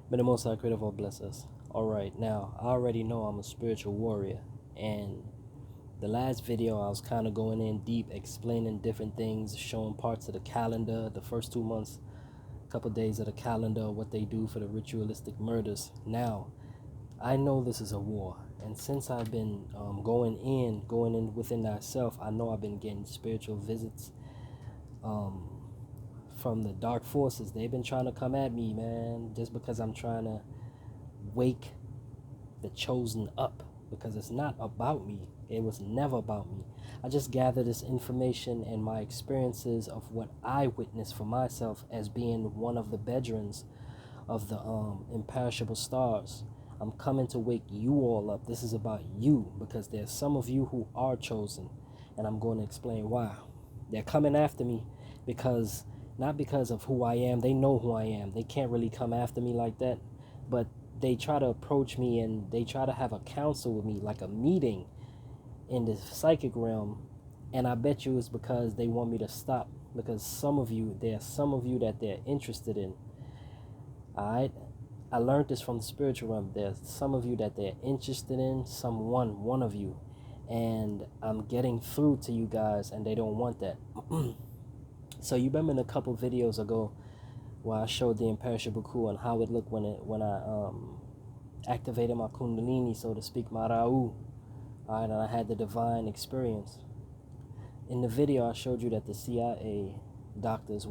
May the Most High Creator of all bless us. All right, now I already know I'm a spiritual warrior, and the last video I was kind of going in deep, explaining different things, showing parts of the calendar, the first 2 months, a couple days of the calendar, what they do for the ritualistic murders. Now I know this is a war, and since I've been going in within thyself, I know I've been getting spiritual visits um, from the dark forces. They've been trying to come at me, man, just because I'm trying to wake the chosen up, because it's not about me. It was never about me. I just gather this information and my experiences of what I witnessed for myself as being one of the veterans of the imperishable stars. I'm coming to wake you all up. This is about you, because there's some of you who are chosen, and I'm going to explain why. They're coming after me because, not because of who I am. They know who I am. They can't really come after me like that, but they try to approach me and they try to have a council with me, like a meeting in the psychic realm. And I bet you it's because they want me to stop, because there are some of you that they're interested in. Alright, I learned this from the spiritual realm. There's some of you that they're interested in, one of you, and I'm getting through to you guys, and they don't want that. So you remember in a couple videos ago where I showed the imperishable coup and how it looked when I activated my kundalini, so to speak, my Ra'u. Alright, and I had the divine experience. In the video, I showed you that the CIA doctors,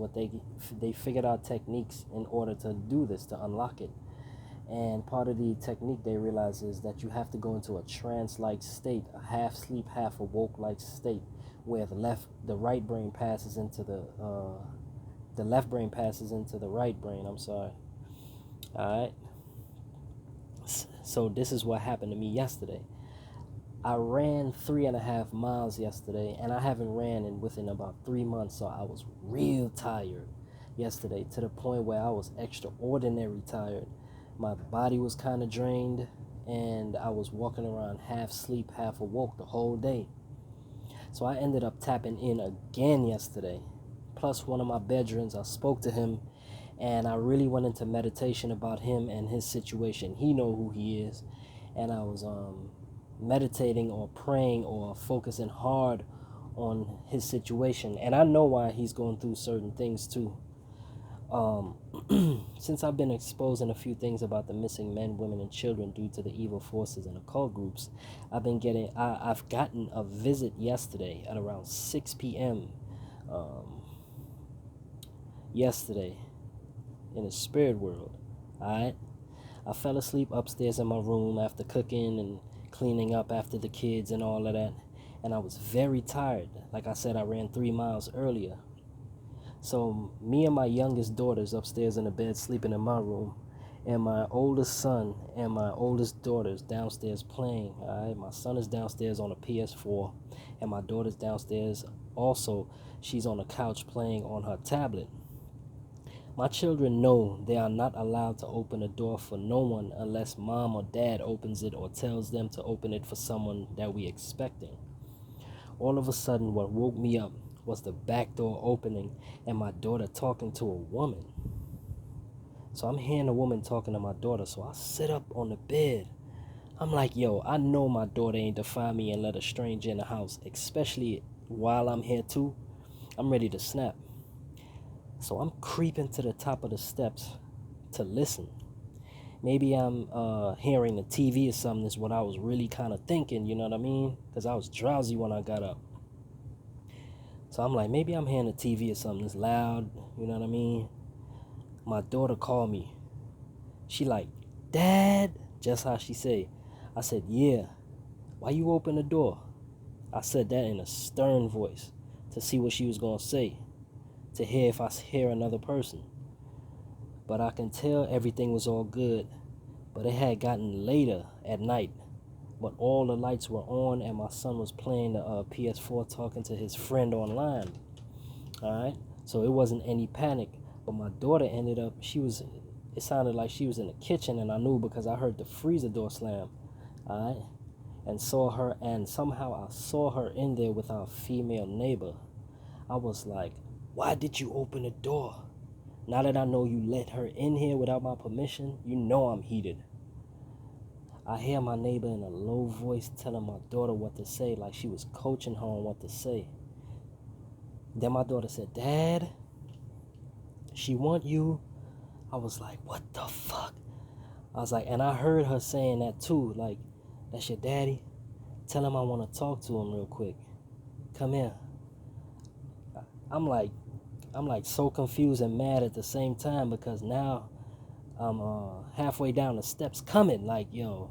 they figured out techniques in order to do this, to unlock it. And part of the technique they realize is that you have to go into a trance-like state, a half sleep, half awoke-like state, where the right brain passes into the left brain passes into the right brain. I'm sorry. All right. So this is what happened to me yesterday. I ran 3.5 miles yesterday, and I haven't ran within about 3 months, so I was real tired yesterday, to the point where I was extraordinary tired. My body was kind of drained, and I was walking around half asleep, half awoke the whole day. So I ended up tapping in again yesterday. Plus, one of my veterans, I spoke to him, and I really went into meditation about him and his situation. He know who he is, and I was meditating or praying or focusing hard on his situation, and I know why he's going through certain things too. Since I've been exposing a few things about the missing men, women, and children due to the evil forces and occult groups, I've gotten a visit yesterday at around 6 p.m. Yesterday in the spirit world. Alright, I fell asleep upstairs in my room after cooking and cleaning up after the kids and all of that, and I was very tired. Like I said, I ran 3 miles earlier. So me and my youngest daughter's upstairs in the bed sleeping in my room, and my oldest son and my oldest daughter's downstairs playing. All right, my son is downstairs on a PS4, and my daughter's downstairs also. She's on the couch playing on her tablet. My children know they are not allowed to open a door for no one unless mom or dad opens it or tells them to open it for someone that we expecting. All of a sudden, what woke me up was the back door opening and my daughter talking to a woman. So I'm hearing a woman talking to my daughter, so I sit up on the bed. I'm like, yo, I know my daughter ain't defy me and let a stranger in the house, especially while I'm here too. I'm ready to snap. So I'm creeping to the top of the steps to listen. Maybe I'm hearing the TV or something is what I was really kind of thinking, you know what I mean? Because I was drowsy when I got up. So I'm like, maybe I'm hearing the TV or something. It's loud, you know what I mean? My daughter called me. She like, Dad, just how she say. I said, yeah. Why you open the door? I said that in a stern voice to see what she was going to say, to hear if I hear another person. But I can tell everything was all good. But it had gotten later at night, but all the lights were on and my son was playing the PS4 talking to his friend online. Alright, so it wasn't any panic, but my daughter ended up, it sounded like she was in the kitchen, and I knew because I heard the freezer door slam. Alright, and somehow I saw her in there with our female neighbor. I was like, why did you open the door? Now that I know you let her in here without my permission, you know I'm heated. I hear my neighbor in a low voice telling my daughter what to say, like she was coaching her on what to say. Then my daughter said, "Dad, she want you." I was like, what the fuck? I was like, and I heard her saying that too, like, "That's your daddy? Tell him I want to talk to him real quick. Come here." I'm like so confused and mad at the same time, because now I'm halfway down the steps coming, like, yo,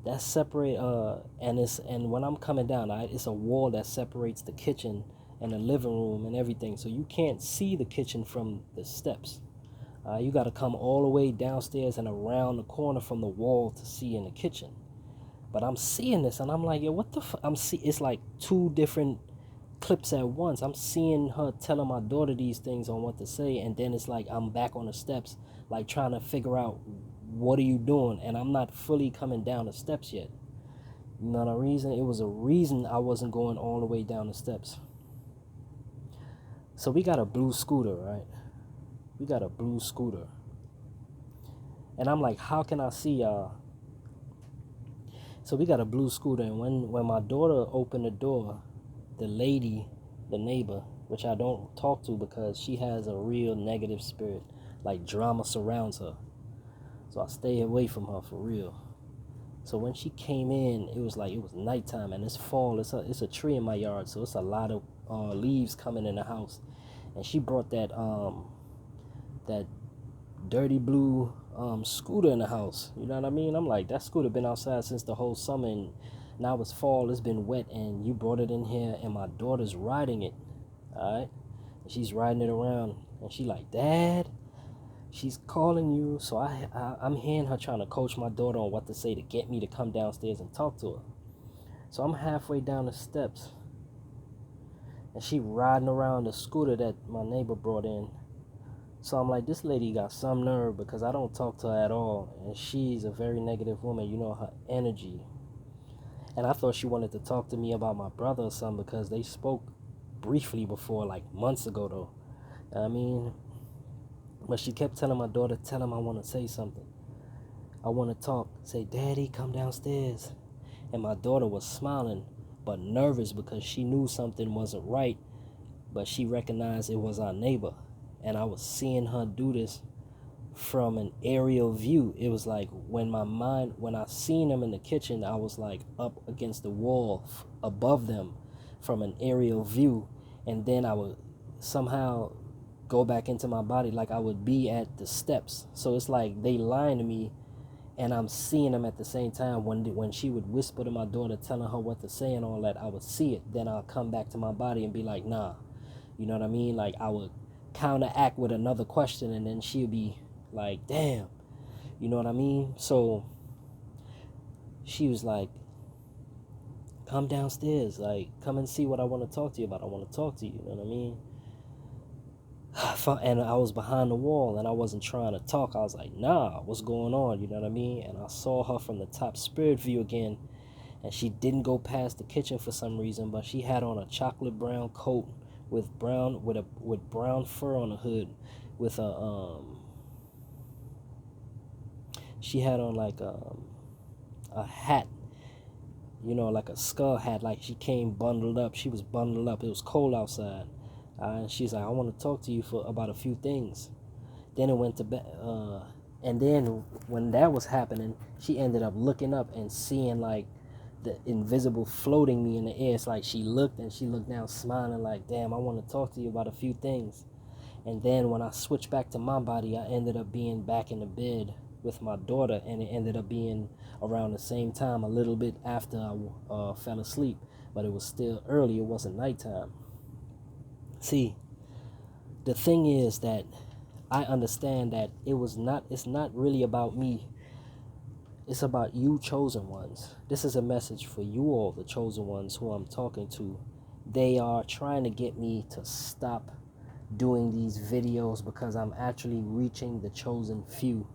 that's separate, and when I'm coming down, it's a wall that separates the kitchen and the living room and everything, so you can't see the kitchen from the steps. You got to come all the way downstairs and around the corner from the wall to see in the kitchen. But I'm seeing this, and I'm like, yo, what the fuck? It's like two different clips at once. I'm seeing her telling my daughter these things on what to say, and then it's like I'm back on the steps, like trying to figure out, what are you doing? And I'm not fully coming down the steps yet. You know the reason? It was a reason I wasn't going all the way down the steps. So we got a blue scooter, right? We got a blue scooter. And I'm like, how can I see y'all? So we got a blue scooter, and when my daughter opened the door, the lady, the neighbor, which I don't talk to because she has a real negative spirit, like drama surrounds her. So I stay away from her for real. So when she came in, it was nighttime, and it's fall. It's a tree in my yard, so it's a lot of leaves coming in the house. And she brought that dirty blue scooter in the house. You know what I mean? I'm like, that scooter been outside since the whole summer, and now it's fall, it's been wet, and you brought it in here, and my daughter's riding it. All right, she's riding it around, and she like, "Dad, she's calling you." So I'm hearing her trying to coach my daughter on what to say to get me to come downstairs and talk to her. So I'm halfway down the steps, and she riding around the scooter that my neighbor brought in. So I'm like, this lady got some nerve, because I don't talk to her at all, and she's a very negative woman. You know, her energy. And I thought she wanted to talk to me about my brother or something, because they spoke briefly before, like months ago though. I mean, but she kept telling my daughter, "Tell him I want to say something. I want to talk. Say, Daddy, come downstairs." And my daughter was smiling, but nervous, because she knew something wasn't right, but she recognized it was our neighbor. And I was seeing her do this from an aerial view. It was like when I seen them in the kitchen, I was like up against the wall above them from an aerial view, and then I would somehow go back into my body, like I would be at the steps. So it's like they lying to me, and I'm seeing them at the same time. When she would whisper to my daughter, telling her what to say and all that, I would see it. Then I'll come back to my body and be like, nah. You know what I mean? Like, I would counteract with another question, and then she'd be like, damn. You know what I mean? So she was like, come downstairs. Like, come and see what I want to talk to you about. I want to talk to you. You know what I mean? And I was behind the wall, and I wasn't trying to talk. I was like, nah, what's going on? You know what I mean? And I saw her from the top spirit view again, and she didn't go past the kitchen for some reason, but she had on a chocolate brown coat with brown fur on the hood, with she had on like a hat, you know, like a skull hat, like she came bundled up. She was bundled up. It was cold outside, and she's like, I want to talk to you about a few things. Then it went to bed, and then when that was happening, she ended up looking up and seeing like the invisible floating me in the air. It's like she looked down, smiling, like, damn, I want to talk to you about a few things. And then when I switched back to my body, I ended up being back in the bed with my daughter, and it ended up being around the same time, a little bit after I fell asleep, but it was still early. It wasn't nighttime. See, the thing is that I understand that it's not really about me. It's about you, chosen ones. This is a message for you all, the chosen ones who I'm talking to. They are trying to get me to stop doing these videos, because I'm actually reaching the chosen few.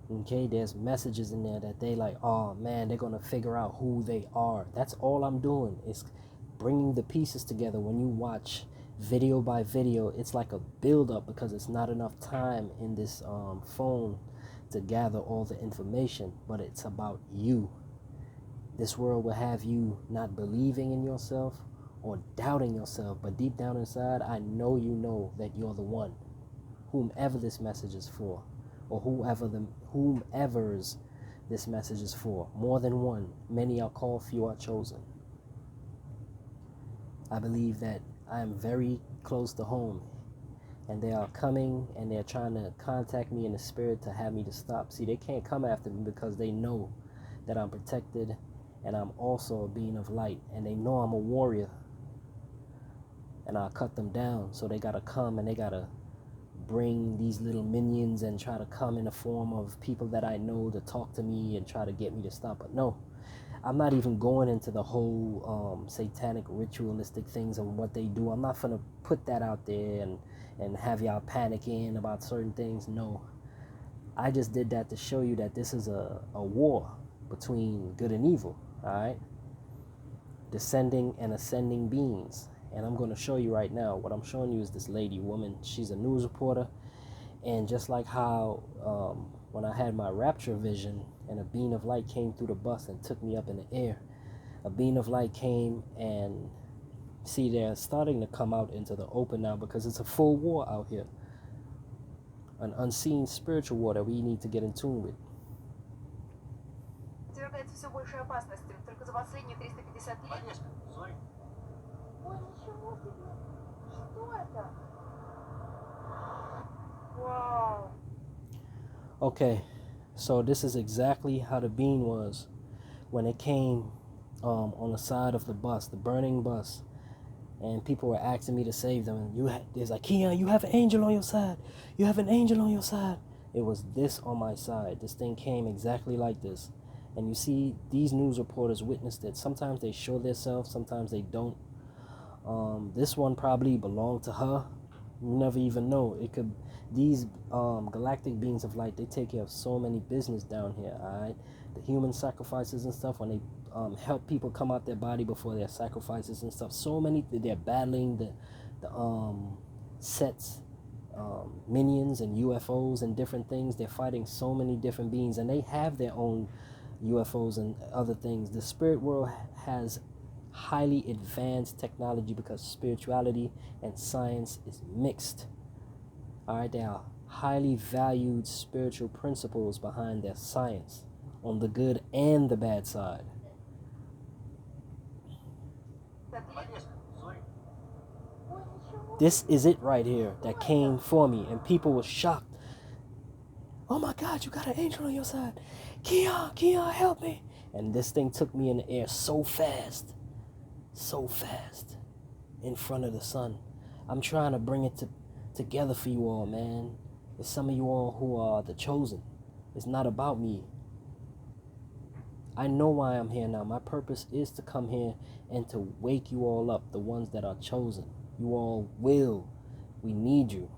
Okay, there's messages in there that they like, oh man, they're gonna figure out who they are. That's all I'm doing, is bringing the pieces together. When you watch video by video. It's like a build up because it's not enough time in this phone to gather all the information, but it's about you. This world will have you not believing in yourself or doubting yourself, but deep down inside, I know you know that you're the one. Whomever this message is for, or whomever's this message is for. More than one. Many are called, few are chosen. I believe that I am very close to home, and they are coming and they're trying to contact me in the spirit to have me to stop. See, they can't come after me because they know that I'm protected and I'm also a being of light, and they know I'm a warrior, and I'll cut them down. So they gotta come and they gotta bring these little minions and try to come in the form of people that I know to talk to me and try to get me to stop. But no, I'm not even going into the whole satanic ritualistic things and what they do. I'm not gonna put that out there and have y'all panicking about certain things. No, I just did that to show you that this is a war between good and evil. All right, descending and ascending beings. And I'm going to show you right now. What I'm showing you is this woman. She's a news reporter. And just like how when I had my rapture vision and a beam of light came through the bus and took me up in the air, a beam of light came, and see, they're starting to come out into the open now because it's a full war out here. An unseen spiritual war that we need to get in tune with. Подвергается все большей опасности. Только за последние 350 лет. Конечно, Зои. Ой, ничего себе! Что это? Вау! Okay, so this is exactly how the beam was when it came on the side of the bus, the burning bus, and people were asking me to save them. And there's like, Keon, you have an angel on your side. You have an angel on your side. It was this on my side. This thing came exactly like this. And you see, these news reporters witnessed it. Sometimes they show themselves, sometimes they don't. This one probably belonged to her. You never even know. It could. These galactic beings of light, they take care of so many business down here. All right, the human sacrifices and stuff. When they help people come out their body before their sacrifices and stuff. So many. They're battling the sets. Minions and UFOs and different things. They're fighting so many different beings, and they have their own UFOs and other things. The spirit world has highly advanced technology because spirituality and science is mixed. All right, there are highly valued spiritual principles behind their science on the good and the bad side. Конечно, Зои. Ой, ничего! This is it right here that came for me, and people were shocked. Oh my God, you got an angel on your side. Keon, help me. And this thing took me in the air so fast, in front of the sun. I'm trying to bring it together for you all, man. There's some of you all who are the chosen. It's not about me. I know why I'm here now. My purpose is to come here and to wake you all up, the ones that are chosen. You all will. We need you.